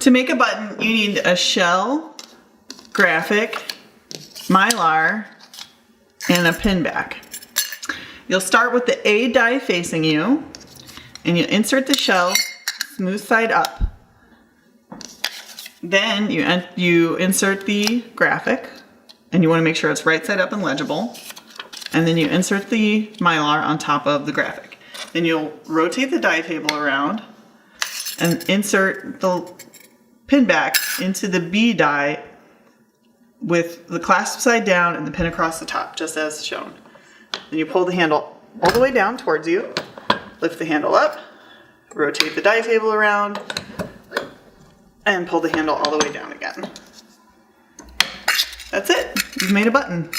To make a button, you need a shell, graphic, mylar, and a pin back. You'll start with the A die facing you, and you insert the shell smooth side up. Then you insert the graphic, and you want to make sure it's right side up and legible. And then you insert the mylar on top of the graphic. Then you'll rotate the die table around and insert the pin back into the B die with the clasp side down and the pin across the top, just as shown. Then you pull the handle all the way down towards you, lift the handle up, rotate the die table around, and pull the handle all the way down again. That's it. You've made a button.